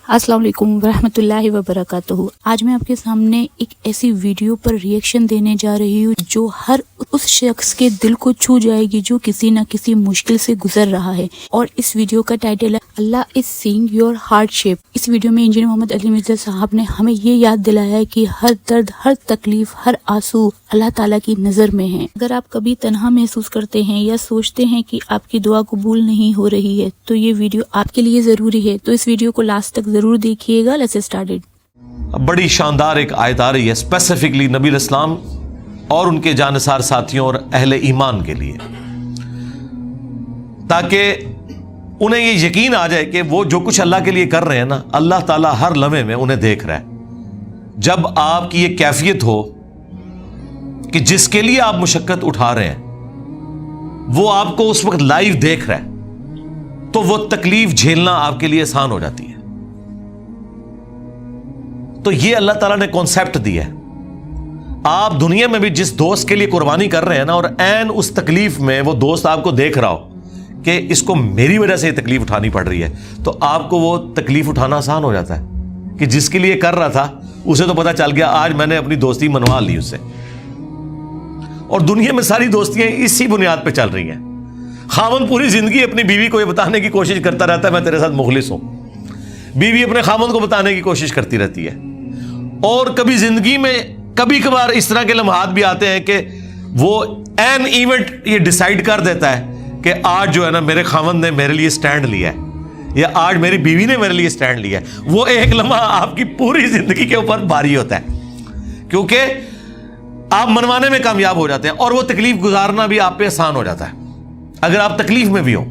अस्सलाम वालेकुम वरहमतुल्लाहि वबरकातुहू। आज मैं आपके सामने एक ऐसी वीडियो पर रिएक्शन देने जा रही हूँ जो हर उस शख्स के दिल को छू जाएगी जो किसी न किसी मुश्किल से गुजर रहा है। और इस वीडियो का टाइटल है अल्लाह इज सीइंग योर हार्डशिप। इस वीडियो में इंजीनियर मोहम्मद अली मिर्जा साहब ने हमें ये याद दिलाया है कि हर दर्द, हर तकलीफ, हर आंसू अल्लाह ताला की नजर में है। अगर आप कभी तन्हा महसूस करते हैं या सोचते हैं कि आपकी दुआ कबूल नहीं हो रही है तो ये वीडियो आपके लिए जरूरी है। तो इस वीडियो को लास्ट तक जरूर देखिएगा। Let's start it. बड़ी शानदार एक आयत आ रही है स्पेसिफिकली नबी इस्लाम और उनके जानसार साथियों और अहले ईमान के लिए, ताकि उन्हें ये यकीन आ जाए कि वो जो कुछ अल्लाह के लिए कर रहे हैं ना, अल्लाह ताला हर लम्हे में उन्हें देख रहा है। जब आपकी ये कैफियत हो कि जिसके लिए आप मुशक्कत उठा रहे हैं वो आपको उस वक्त लाइव देख रहा है, तो वो तकलीफ झेलना आपके लिए आसान हो जाती है। तो ये अल्लाह ताला ने कॉन्सेप्ट दिया है। आप दुनिया में भी जिस दोस्त के लिए कुर्बानी कर रहे हैं ना, और ऐन उस तकलीफ में वो दोस्त आपको देख रहा हो कि इसको मेरी वजह से ये तकलीफ उठानी पड़ रही है, तो आपको वो तकलीफ उठाना आसान हो जाता है कि जिसके लिए कर रहा था उसे तो पता चल गया आज मैंने अपनी दोस्ती मनवा ली उससे। और दुनिया में सारी दोस्तियां इसी बुनियाद पे चल रही हैं। खामन पूरी जिंदगी अपनी बीवी को ये बताने की कोशिश करता रहता है मैं तेरे साथ मुखलिस हूं, बीवी अपने खामन को बताने की कोशिश करती रहती है। और कभी जिंदगी में कभी कभार इस तरह के लम्हात भी आते हैं कि वो एन इवेंट ये डिसाइड कर देता है कि आज जो है ना मेरे खामन ने मेरे लिए स्टैंड लिया है या आज मेरी बीवी ने मेरे लिए स्टैंड लिया है। वो एक लम्हा आपकी पूरी जिंदगी के ऊपर भारी होता है, क्योंकि आप मनवाने में कामयाब हो जाते हैं और वो तकलीफ गुजारना भी आप पे आसान हो जाता है अगर आप तकलीफ में भी हो।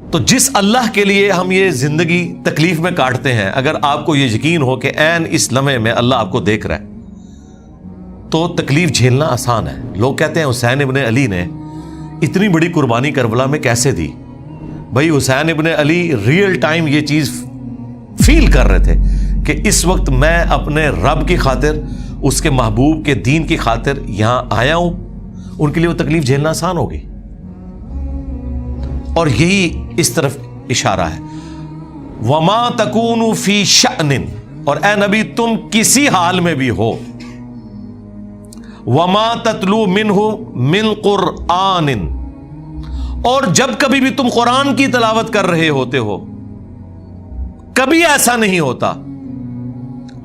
तो जिस अल्लाह के लिए हम ये जिंदगी तकलीफ में काटते हैं, अगर आपको ये यकीन हो कि ऐन इस लम्हे में अल्लाह आपको देख रहा है तो तकलीफ झेलना आसान है। लोग कहते हैं हुसैन इब्ने अली ने इतनी बड़ी कुर्बानी करबला में कैसे दी। भाई हुसैन इब्ने अली रियल टाइम ये चीज फील कर रहे थे कि इस वक्त मैं अपने रब की खातिर, उसके महबूब के दीन की खातिर यहां आया हूं। उनके लिए वो तकलीफ झेलना आसान होगी और यही इस तरफ इशारा है। वमा तकूनु फी शअनिन, और ए नबी तुम किसी हाल में भी हो, वमा ततलू मिनहु मिन कुरआनिन, और जब कभी भी तुम कुरान की तिलावत कर रहे होते हो कभी ऐसा नहीं होता,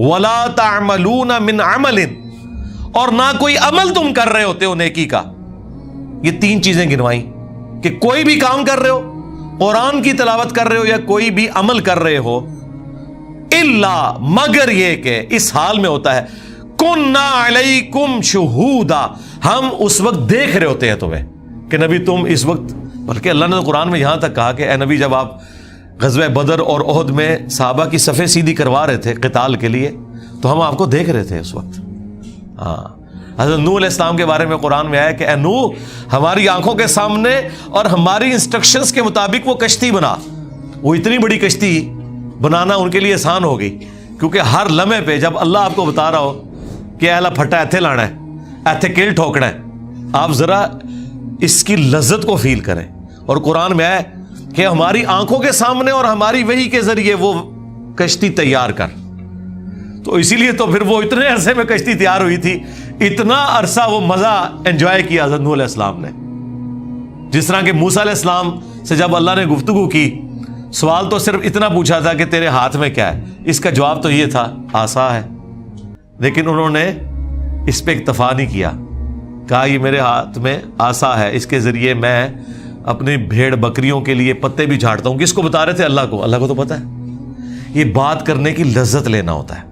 वला तामलूना मिन अमलिन, और ना कोई अमल तुम कर रहे होते हो नेकी का। ये तीन चीजें गिनवाई कि कोई भी काम कर रहे हो, कुरान की तिलावत कर रहे हो या कोई भी अमल कर रहे हो, इल्ला मगर ये कि इस हाल में होता है कुन्ना अलैकुम शुहूदा, हम उस वक्त देख रहे होते हैं तुम्हें कि नबी तुम इस वक्त, बल्कि अल्लाह ने तो कुरान में यहां तक कहा कि ए नबी जब आप ग़ज़वा बदर और ओहद में सहाबा की सफ़े सीधी करवा रहे थे क़िताल के लिए, तो हम आपको देख रहे थे उस वक्त। हाँ, हज़रत नूह अलैहिस्सलाम के बारे में कुरान में आया कि ए नूह, हमारी आंखों के सामने और हमारी इंस्ट्रक्शंस के मुताबिक वो कश्ती बना। वो इतनी बड़ी कश्ती बनाना उनके लिए आसान हो गई, क्योंकि हर लम्हे पे जब अल्लाह आपको बता रहा हो कि अला फटा ऐथे लाना है, ऐथे किल ठोकना है, आप जरा इसकी लज्जत को फील करें। और कुरान में आया कि हमारी आंखों के सामने और हमारी वही के जरिए वो कश्ती तैयार कर। तो इसीलिए तो फिर वो इतने अरसे में कश्ती तैयार हुई थी, इतना अरसा वो मजा एंजॉय किया हज़रत नूह अलैहिस्सलाम ने। जिस तरह के मूसा अलैहिस्सलाम से जब अल्लाह ने गुफ्तगू की, सवाल तो सिर्फ इतना पूछा था कि तेरे हाथ में क्या है, इसका जवाब तो ये था आसा है, लेकिन उन्होंने इस पे इक्तफा नहीं किया, कहा ये मेरे हाथ में आसा है, इसके जरिए मैं अपनी भेड़ बकरियों के लिए पत्ते भी झाड़ता हूं। किसको बता रहे थे? अल्लाह को। अल्लाह को तो पता है। ये बात करने की लज्जत लेना होता है।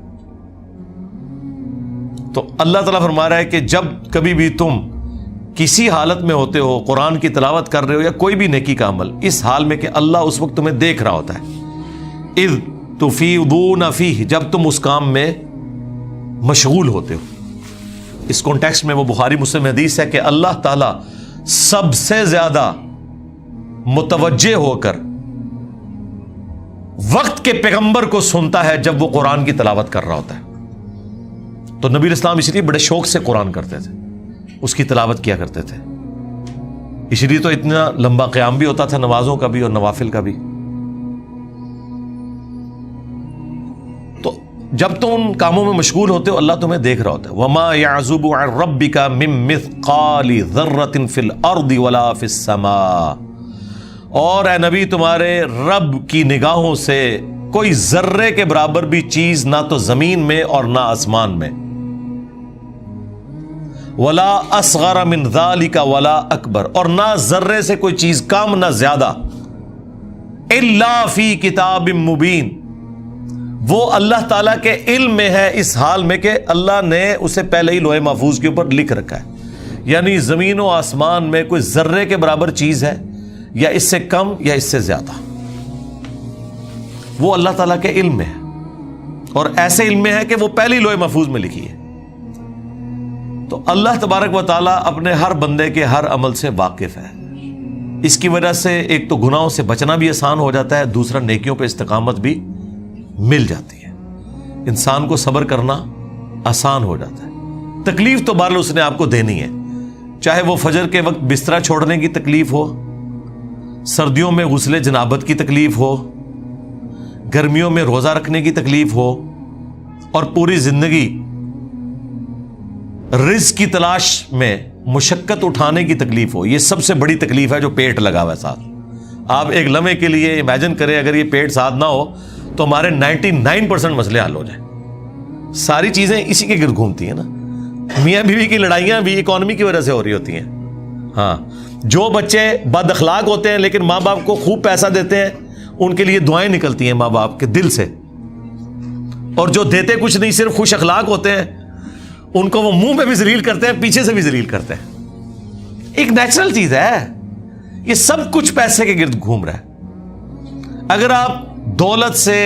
तो अल्लाह ताला फरमा रहा है कि जब कभी भी तुम किसी हालत में होते हो, कुरान की तिलावत कर रहे हो या कोई भी नेकी का अमल, इस हाल में कि अल्लाह उस वक्त तुम्हें देख रहा होता है। इज़ तुफीदूना फीह, जब तुम उस काम में मशगूल होते हो। इस कॉन्टेक्स्ट में वो बुखारी मुस्लिम हदीस है कि अल्लाह ताला सबसे ज्यादा मुतवज्जे होकर वक्त के पैगंबर को सुनता है जब वो कुरान की तिलावत कर रहा होता है। तो नबी इस्लाम इसलिए बड़े शौक से कुरान करते थे, उसकी तिलावत किया करते थे। इसलिए तो इतना लंबा क़याम भी होता था नमाजों का भी और नवाफिल का भी। جب تم ان کاموں میں مشغول ہوتے ہو اللہ تمہیں دیکھ رہا ہوتا ہے. وَمَا يَعْزُبُ عَنْ رَبِّكَ مِن مِّثْقَالِ ذَرَّةٍ فِي الْأَرْضِ وَلَا فِي السَّمَاءِ. اور اے نبی تمہارے رب کی نگاہوں سے کوئی ذرے کے برابر بھی چیز نہ تو زمین میں اور نہ آسمان میں. وَلَا أَصْغَرَ مِن ذَلِكَ وَلَا أَكْبَرَ. اور نہ ذرے سے کوئی چیز کم نہ زیادہ. إِلَّا فِي كِتَابٍ مُبِينٍ. وہ اللہ تعالیٰ کے علم میں ہے اس حال میں کہ اللہ نے اسے پہلے ہی لوح محفوظ کے اوپر لکھ رکھا ہے. یعنی زمین و آسمان میں کوئی ذرے کے برابر چیز ہے یا اس سے کم یا اس سے زیادہ، وہ اللہ تعالیٰ کے علم میں ہے، اور ایسے علم میں ہے کہ وہ پہلے ہی لوح محفوظ میں لکھی ہے. تو اللہ تبارک و تعالیٰ اپنے ہر بندے کے ہر عمل سے واقف ہے. اس کی وجہ سے ایک تو گناہوں سے بچنا بھی آسان ہو جاتا ہے، دوسرا نیکیوں پہ استقامت بھی مل جاتی ہے. انسان کو صبر کرنا آسان ہو جاتا ہے. تکلیف تو بہرحال اس نے آپ کو دینی ہے، چاہے وہ فجر کے وقت بستر چھوڑنے کی تکلیف ہو، سردیوں میں غسل جنابت کی تکلیف ہو، گرمیوں میں روزہ رکھنے کی تکلیف ہو، اور پوری زندگی رزق کی تلاش میں مشقت اٹھانے کی تکلیف ہو. یہ سب سے بڑی تکلیف ہے جو پیٹ لگا ہوا ہے ساتھ. آپ ایک لمحے کے لیے امیجن کریں اگر یہ پیٹ ساتھ نہ ہو تو ہمارے 99% مسئلے حل ہو جائیں. ساری چیزیں اسی کے گرد گھومتی ہیں نا. میاں بیوی کی لڑائیاں بھی اکانومی کی وجہ سے ہو رہی ہوتی ہیں. ہاں، جو بچے بد اخلاق ہوتے ہیں لیکن ماں باپ کو خوب پیسہ دیتے ہیں، ان کے لیے دعائیں نکلتی ہیں ماں باپ کے دل سے. اور جو دیتے کچھ نہیں صرف خوش اخلاق ہوتے ہیں، ان کو وہ منہ پہ بھی ذلیل کرتے ہیں، پیچھے سے بھی ذلیل کرتے ہیں. ایک نیچرل چیز ہے. یہ سب کچھ پیسے کے گرد گھوم رہا ہے. اگر آپ دولت سے،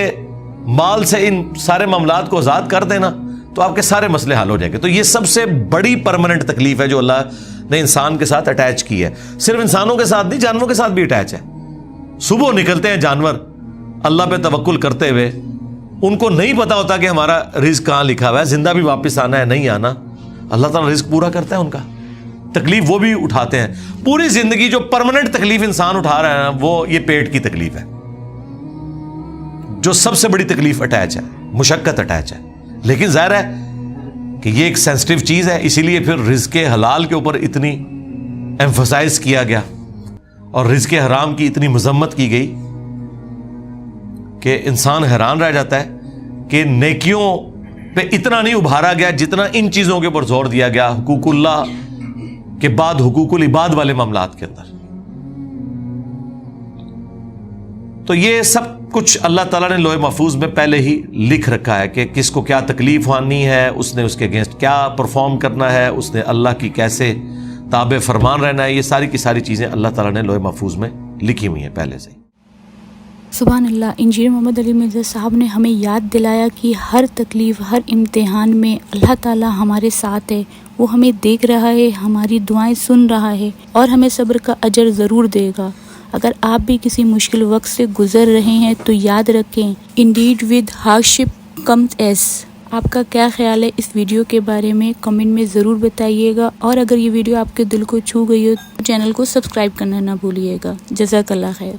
مال سے ان سارے معاملات کو آزاد کر دینا تو آپ کے سارے مسئلے حل ہو جائیں گے. تو یہ سب سے بڑی پرماننٹ تکلیف ہے جو اللہ نے انسان کے ساتھ اٹیچ کی ہے. صرف انسانوں کے ساتھ نہیں، جانوروں کے ساتھ بھی اٹیچ ہے. صبح نکلتے ہیں جانور اللہ پہ توکل کرتے ہوئے، ان کو نہیں پتا ہوتا کہ ہمارا رزق کہاں لکھا ہوا ہے، زندہ بھی واپس آنا ہے نہیں آنا. اللہ تعالیٰ رزق پورا کرتا ہے ان کا. تکلیف وہ بھی اٹھاتے ہیں. پوری زندگی جو پرماننٹ تکلیف انسان اٹھا رہا ہے نا، وہ یہ پیٹ کی تکلیف ہے جو سب سے بڑی تکلیف اٹیچ ہے، مشقت اٹیچ ہے. لیکن ظاہر ہے کہ یہ ایک سینسٹیو چیز ہے، اسی لیے پھر رزق حلال کے اوپر اتنی ایمفسائز کیا گیا اور رزق حرام کی اتنی مذمت کی گئی کہ انسان حیران رہ جاتا ہے کہ نیکیوں پہ اتنا نہیں ابھارا گیا جتنا ان چیزوں کے اوپر زور دیا گیا، حقوق اللہ کے بعد حقوق العباد والے معاملات کے اندر. تو یہ سب کچھ اللہ تعالیٰ نے لوح محفوظ میں پہلے ہی لکھ رکھا ہے کہ کس کو کیا تکلیف آنی ہے، اس نے اس کے اگینسٹ کیا پرفارم کرنا ہے، اس نے اللہ کی کیسے تابع فرمان رہنا ہے. یہ ساری کی ساری چیزیں اللہ تعالیٰ نے لوح محفوظ میں لکھی ہوئی ہیں پہلے سے. سبحان اللہ. انجینئر محمد علی مرزا صاحب نے ہمیں یاد دلایا کہ ہر تکلیف، ہر امتحان میں اللہ تعالیٰ ہمارے ساتھ ہے. وہ ہمیں دیکھ رہا ہے، ہماری دعائیں سن رہا ہے اور ہمیں صبر کا اجر ضرور دے گا. اگر آپ بھی کسی مشکل وقت سے گزر رہے ہیں تو یاد رکھیں، indeed with hardship comes S. آپ کا کیا خیال ہے اس ویڈیو کے بارے میں کمنٹ میں ضرور بتائیے گا. اور اگر یہ ویڈیو آپ کے دل کو چھو گئی ہو تو چینل کو سبسکرائب کرنا نہ بھولیے گا. جزاک اللہ خیر.